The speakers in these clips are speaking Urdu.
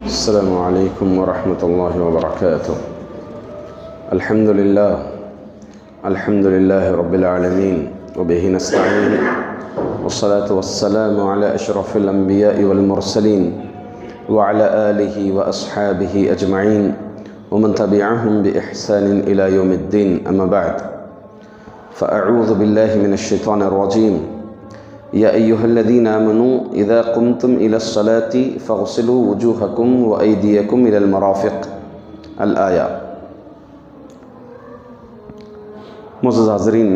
السلام عليكم ورحمة الله وبركاته. الحمد لله رب العالمين وبه نستعين، والصلاة والسلام على أشرف الأنبياء والمرسلين وعلى آله وأصحابه أجمعين ومن تبعهم بإحسان إلى يوم الدين. أما بعد، فأعوذ بالله من الشيطان الرجيم. يا أيها الذين آمنوا إذا قمتم إلى الصلاة فاغسلوا وجوهكم وأيديكم إلى المرافق الآية. معزز حاضرین،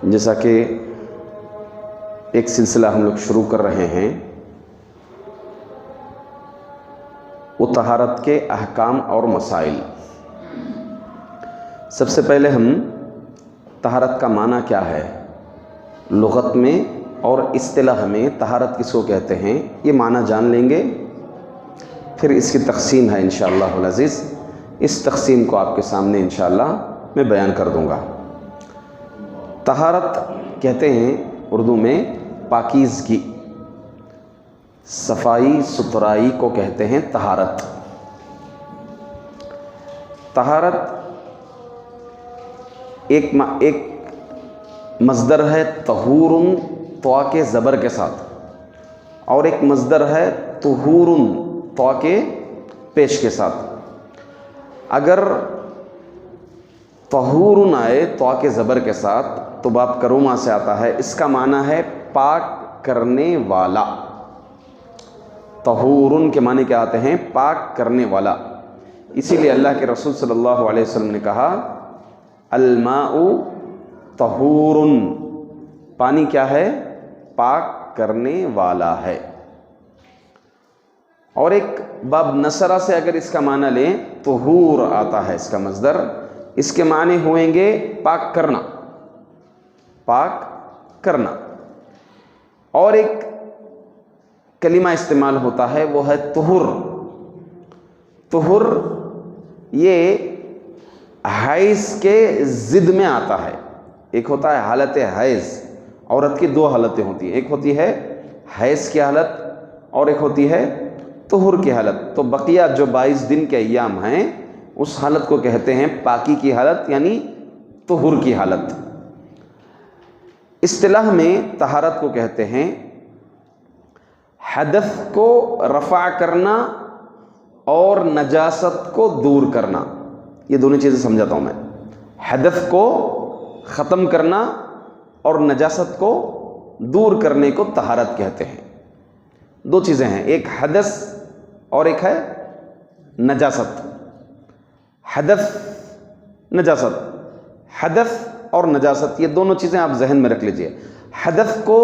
جیسا کہ ایک سلسلہ ہم لوگ شروع کر رہے ہیں، وہ طہارت کے احکام اور مسائل. سب سے پہلے ہم طہارت کا معنی کیا ہے، لغت میں اور اصطلاح میں طہارت کس کو کہتے ہیں، یہ معنی جان لیں گے. پھر اس کی تقسیم ہے انشاءاللہ العزیز. اس تقسیم کو آپ کے سامنے انشاءاللہ میں بیان کر دوں گا. طہارت کہتے ہیں اردو میں پاکیزگی، صفائی ستھرائی کو کہتے ہیں طہارت. طہارت ایک مصدر ہے طہورن طوا کے زبر کے ساتھ، اور ایک مصدر ہے طہورن طوا کے پیش کے ساتھ. اگر طہورن آئے طوا کے زبر کے ساتھ تو باب کروما سے آتا ہے. اس کا معنی ہے پاک کرنے والا. طہورن کے معنی کیا آتے ہیں، پاک کرنے والا. اسی لیے اللہ کے رسول صلی اللہ علیہ وسلم نے کہا الماء طہورن، پانی کیا ہے، پاک کرنے والا ہے. اور ایک باب نصرہ سے اگر اس کا معنی لیں، طہور آتا ہے اس کا مصدر. اس کے معنی ہوئیں گے پاک کرنا، پاک کرنا. اور ایک کلمہ استعمال ہوتا ہے وہ ہے طہر. طہر یہ حیض کے ضد میں آتا ہے. ایک ہوتا ہے حالت حیض. عورت کی دو حالتیں ہوتی ہیں، ایک ہوتی ہے حیض کی حالت اور ایک ہوتی ہے طہر کی حالت. تو بقیہ جو 22 دن کے ایام ہیں اس حالت کو کہتے ہیں پاکی کی حالت، یعنی طہر کی حالت. اصطلاح میں طہارت کو کہتے ہیں حدث کو رفع کرنا اور نجاست کو دور کرنا. یہ دونوں چیزیں سمجھاتا ہوں میں. حدث کو ختم کرنا اور نجاست کو دور کرنے کو طہارت کہتے ہیں. دو چیزیں ہیں، ایک حدث اور ایک ہے نجاست. حدث نجاست، حدث اور نجاست یہ دونوں چیزیں آپ ذہن میں رکھ لیجئے. حدث کو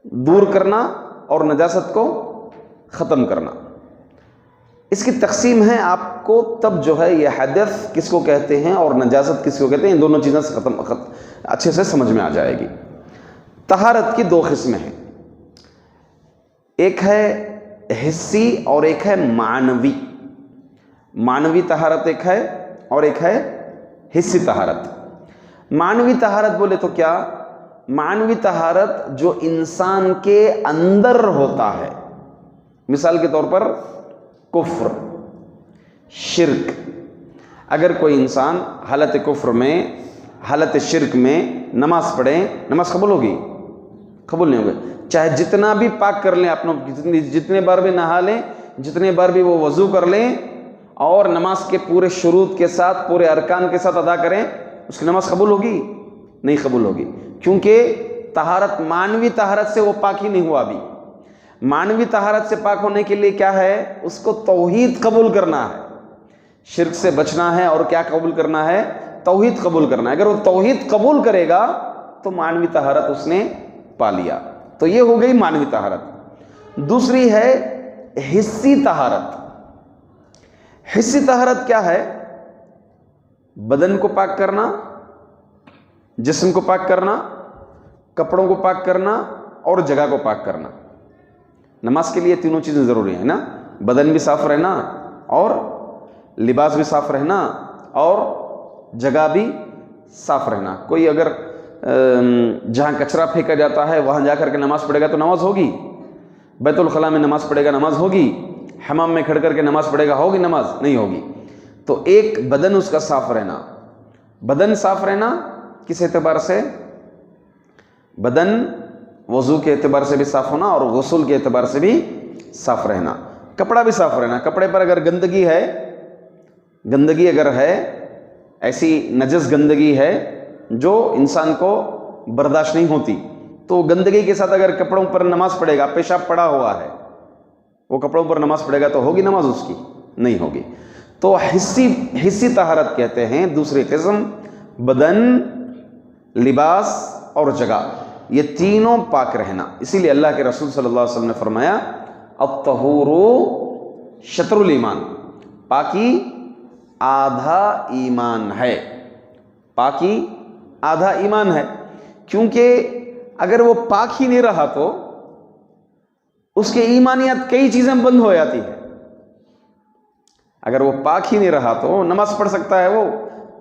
دور کرنا اور نجاست کو ختم کرنا. اس کی تقسیم ہے آپ کو تب جو ہے یہ حدث کس کو کہتے ہیں اور نجاست کس کو کہتے ہیں، ان دونوں چیزیں اچھے سے سمجھ میں آ جائے گی. طہارت کی دو قسمیں ہیں، ایک ہے حسی اور ایک ہے معنوی. معنوی طہارت ایک ہے اور ایک ہے حسی طہارت. معنوی طہارت بولے تو کیا، معنوی طہارت جو انسان کے اندر ہوتا ہے. مثال کے طور پر کفر، شرک. اگر کوئی انسان حالت کفر میں، حالت شرک میں نماز پڑھیں، نماز قبول ہوگی؟ قبول نہیں ہوگی. چاہے جتنا بھی پاک کر لیں، اپنا جتنے بار بھی نہا لیں، جتنے بار بھی وہ وضو کر لیں اور نماز کے پورے شروط کے ساتھ، پورے ارکان کے ساتھ ادا کریں، اس کی نماز قبول ہوگی؟ نہیں قبول ہوگی. کیونکہ طہارت معنوی طہارت سے وہ پاک ہی نہیں ہوا. ابھی معنوی طہارت سے پاک ہونے کے لیے کیا ہے، اس کو توحید قبول کرنا ہے، شرک سے بچنا ہے. اور کیا قبول کرنا ہے، توحید قبول کرنا ہے. اگر وہ توحید قبول کرے گا تو معنوی طہارت اس نے پا لیا. تو یہ ہو گئی معنوی طہارت. دوسری ہے حسی طہارت. حسی طہارت کیا ہے، بدن کو پاک کرنا، جسم کو پاک کرنا، کپڑوں کو پاک کرنا اور جگہ کو پاک کرنا. نماز کے لیے تینوں چیزیں ضروری ہیں نا، بدن بھی صاف رہنا اور لباس بھی صاف رہنا اور جگہ بھی صاف رہنا. کوئی اگر جہاں کچرا پھینکا جاتا ہے وہاں جا کر کے نماز پڑھے گا تو نماز ہوگی بیت الخلاء میں نماز پڑھے گا نماز ہوگی، حمام میں کھڑ کر کے نماز پڑھے گا ہوگی نماز؟ نہیں ہوگی۔ تو ایک بدن اس کا صاف رہنا، بدن صاف رہنا کس اعتبار سے؟ بدن وضو کے اعتبار سے بھی صاف ہونا اور غسل کے اعتبار سے بھی صاف رہنا، کپڑا بھی صاف رہنا۔ کپڑے پر اگر گندگی ہے، گندگی اگر ہے، ایسی نجس گندگی ہے جو انسان کو برداشت نہیں ہوتی، تو گندگی کے ساتھ اگر کپڑوں پر نماز پڑھے گا، پیشاب پڑا ہوا ہے، وہ کپڑوں پر نماز پڑھے گا تو ہوگی نماز اس کی؟ نہیں ہوگی۔ تو حسی طہارت کہتے ہیں دوسری قسم، بدن، لباس اور جگہ، یہ تینوں پاک رہنا۔ اسی لیے اللہ کے رسول صلی اللہ علیہ وسلم نے فرمایا الطہور شطر الایمان، پاکی آدھا ایمان ہے، پاکی آدھا ایمان ہے۔ کیونکہ اگر وہ پاک ہی نہیں رہا تو اس کے ایمانیات کئی چیزیں بند ہو جاتی ہیں۔ اگر وہ پاک ہی نہیں رہا تو نماز پڑھ سکتا ہے، وہ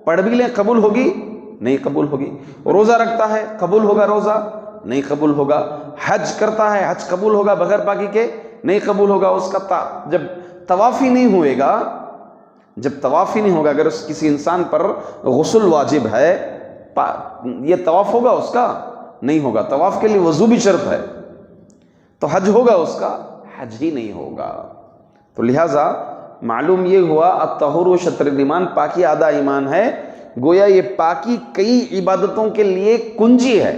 پڑھ بھی لیں، قبول ہوگی؟ نہیں قبول ہوگی۔ روزہ رکھتا ہے، قبول ہوگا روزہ؟ نہیں قبول ہوگا۔ حج کرتا ہے، حج قبول ہوگا بغیر پاکی کے؟ نہیں قبول ہوگا۔ اس کا جب طواف ہی نہیں ہوئے گا، جب طواف ہی نہیں ہوگا، اگر کسی انسان پر غسل واجب ہے، یہ طواف ہوگا اس کا؟ نہیں ہوگا۔ طواف کے لیے وضو بھی شرط ہے، تو حج ہوگا اس کا؟ حج ہی نہیں ہوگا۔ تو لہٰذا معلوم یہ ہوا الطہور شطر الایمان، پاکی آدھا ایمان ہے۔ گویا یہ پاکی کئی عبادتوں کے لیے کنجی ہے،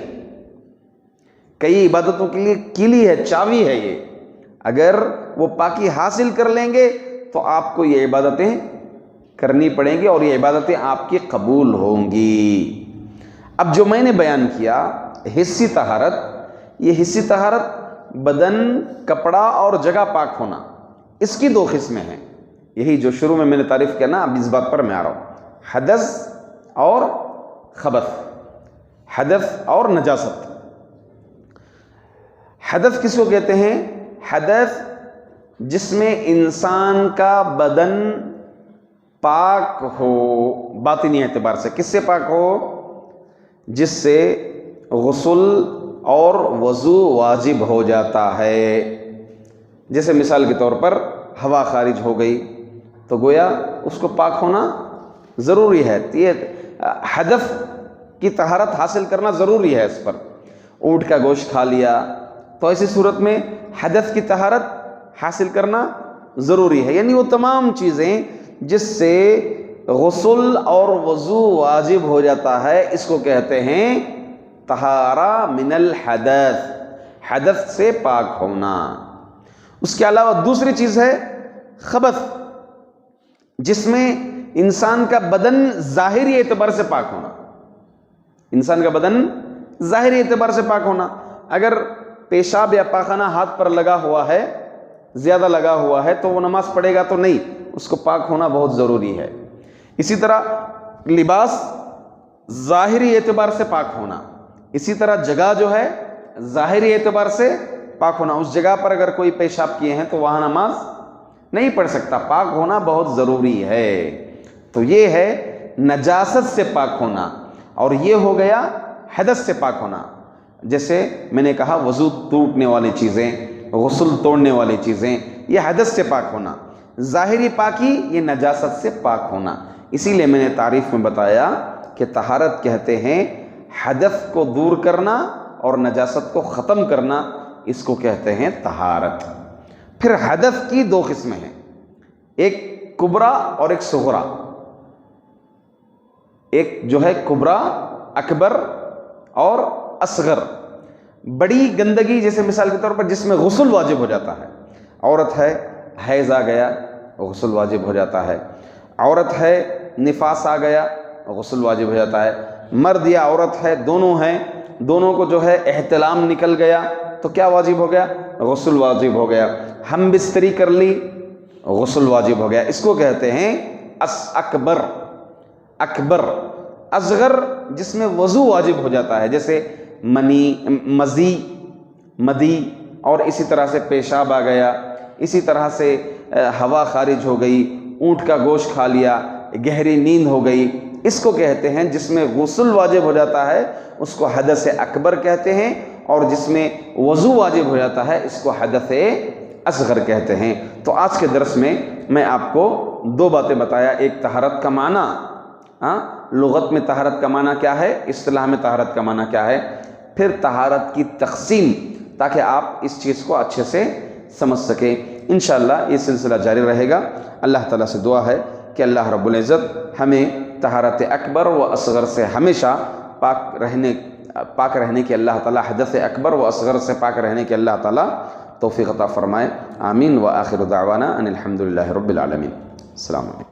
کئی عبادتوں کے لیے کلی ہے، چابی ہے۔ یہ اگر وہ پاکی حاصل کر لیں گے تو آپ کو یہ عبادتیں کرنی پڑیں گی اور یہ عبادتیں آپ کی قبول ہوں گی۔ اب جو میں نے بیان کیا حسی طہارت، یہ حسی طہارت بدن، کپڑا اور جگہ پاک ہونا، اس کی دو قسمیں ہیں۔ یہی جو شروع میں نے تعریف کیا نا، اب اس بات پر میں آ رہا ہوں، حدث اور خبث، حدث اور نجاست۔ حدث کس کو کہتے ہیں؟ حدث جس میں انسان کا بدن پاک ہو باطنی اعتبار سے۔ کس سے پاک ہو؟ جس سے غسل اور وضو واجب ہو جاتا ہے۔ جیسے مثال کے طور پر ہوا خارج ہو گئی تو گویا اس کو پاک ہونا ضروری ہے، یہ حدث کی طہارت حاصل کرنا ضروری ہے اس پر۔ اونٹ کا گوشت کھا لیا تو ایسی صورت میں حدث کی طہارت حاصل کرنا ضروری ہے، یعنی وہ تمام چیزیں جس سے غسل اور وضو واجب ہو جاتا ہے، اس کو کہتے ہیں طہارہ من الحدث، حدث سے پاک ہونا۔ اس کے علاوہ دوسری چیز ہے خبث، جس میں انسان کا بدن ظاہری اعتبار سے پاک ہونا، انسان کا بدن ظاہری اعتبار سے پاک ہونا۔ اگر پیشاب یا پاخانہ ہاتھ پر لگا ہوا ہے، زیادہ لگا ہوا ہے، تو وہ نماز پڑھے گا تو نہیں، اس کو پاک ہونا بہت ضروری ہے۔ اسی طرح لباس ظاہری اعتبار سے پاک ہونا، اسی طرح جگہ جو ہے ظاہری اعتبار سے پاک ہونا۔ اس جگہ پر اگر کوئی پیشاب کیے ہیں تو وہاں نماز نہیں پڑھ سکتا، پاک ہونا بہت ضروری ہے۔ تو یہ ہے نجاست سے پاک ہونا، اور یہ ہو گیا حدث سے پاک ہونا۔ جیسے میں نے کہا وضو ٹوٹنے والی چیزیں، غسل توڑنے والی چیزیں، یہ حدث سے پاک ہونا۔ ظاہری پاکی یہ نجاست سے پاک ہونا۔ اسی لیے میں نے تعریف میں بتایا کہ طہارت کہتے ہیں حدث کو دور کرنا اور نجاست کو ختم کرنا، اس کو کہتے ہیں طہارت۔ پھر حدث کی دو قسمیں ہیں، ایک کبرا اور ایک صغرا۔ ایک جو ہے کبرا اکبر اور اصغر، بڑی گندگی، جیسے مثال کے طور پر جس میں غسل واجب ہو جاتا ہے۔ عورت ہے، حیض آ گیا، غسل واجب ہو جاتا ہے۔ عورت ہے، نفاس آ گیا، غسل واجب ہو جاتا ہے۔ مرد یا عورت ہے، دونوں ہیں، دونوں کو جو ہے احتلام نکل گیا تو کیا واجب ہو گیا؟ غسل واجب ہو گیا۔ ہم بستری کر لی، غسل واجب ہو گیا۔ اس کو کہتے ہیں اکبر۔ اکبر اصغر جس میں وضو واجب ہو جاتا ہے، جیسے منی، مدی، اور اسی طرح سے پیشاب آ گیا، اسی طرح سے ہوا خارج ہو گئی، اونٹ کا گوشت کھا لیا، گہری نیند ہو گئی، اس کو کہتے ہیں جس میں غسل واجب ہو جاتا ہے، اس کو حدث اکبر کہتے ہیں۔ اور جس میں وضو واجب ہو جاتا ہے اس کو حدث اصغر کہتے ہیں۔ تو آج کے درس میں آپ کو دو باتیں بتایا، ایک طہارت کا معنی، لغت میں طہارت کا معنی کیا ہے، اصطلاح میں طہارت کا معنی کیا ہے، پھر طہارت کی تقسیم، تاکہ آپ اس چیز کو اچھے سے سمجھ سکیں۔ انشاءاللہ یہ سلسلہ جاری رہے گا۔ اللہ تعالیٰ سے دعا ہے کہ اللہ رب العزت ہمیں طہارت اکبر و اصغر سے ہمیشہ پاک رہنے کی اللہ تعالیٰ، حدث اکبر و اصغر سے پاک رہنے کی اللہ تعالیٰ توفیق عطا فرمائے۔ آمین۔ وآخر دعوانا ان الحمدللہ رب العالمین۔ السلام علیکم۔